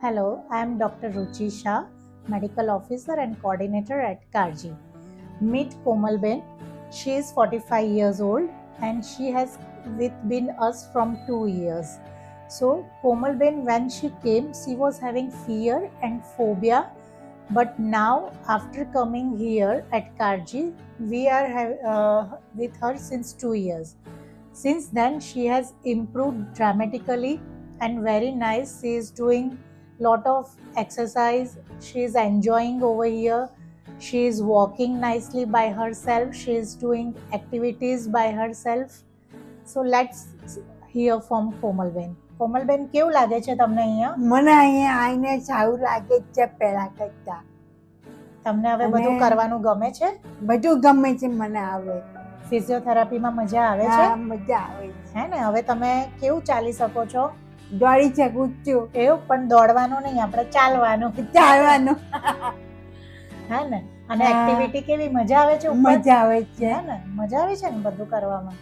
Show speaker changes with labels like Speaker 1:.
Speaker 1: Hello, I am Dr. Ruchi Shah, Medical Officer and Coordinator at Karji. Meet Komalben. She is 45 years old and she has been us from 2 years. So Komalben, when she came, she was having fear and phobia. But now, after coming here at Karji, we are with her since 2 years. Since then, she has improved dramatically and very nice. She is doing lot of exercise. She is enjoying over here. She is walking nicely by herself. She is doing activities by herself. So let's hear from Komalben. Komalben કેવું લાગે છે તમને અહીંયા?
Speaker 2: મને અહીંયા આવીને સારું લાગે છે પહેલા કરતા.
Speaker 1: તમને હવે બધું કરવાનું ગમે છે?
Speaker 2: બધું ગમે છે મને હવે.
Speaker 1: ફિઝિયોથેરાપીમાં મજા આવે છે?
Speaker 2: હા, મજા આવે છે.
Speaker 1: હે ને? હવે તમે કેવું ચાલી શકો છો?
Speaker 2: દોડી શકું છું.
Speaker 1: એવું પણ દોડવાનું નહીં, આપણે ચાલવાનું.
Speaker 2: ચાલવાનું.
Speaker 1: હે ને? અને એક્ટિવિટી કેવી મજા આવે છે?
Speaker 2: મજા આવે છે.
Speaker 1: હે ને? મજા આવે છે ને બધું કરવામાં?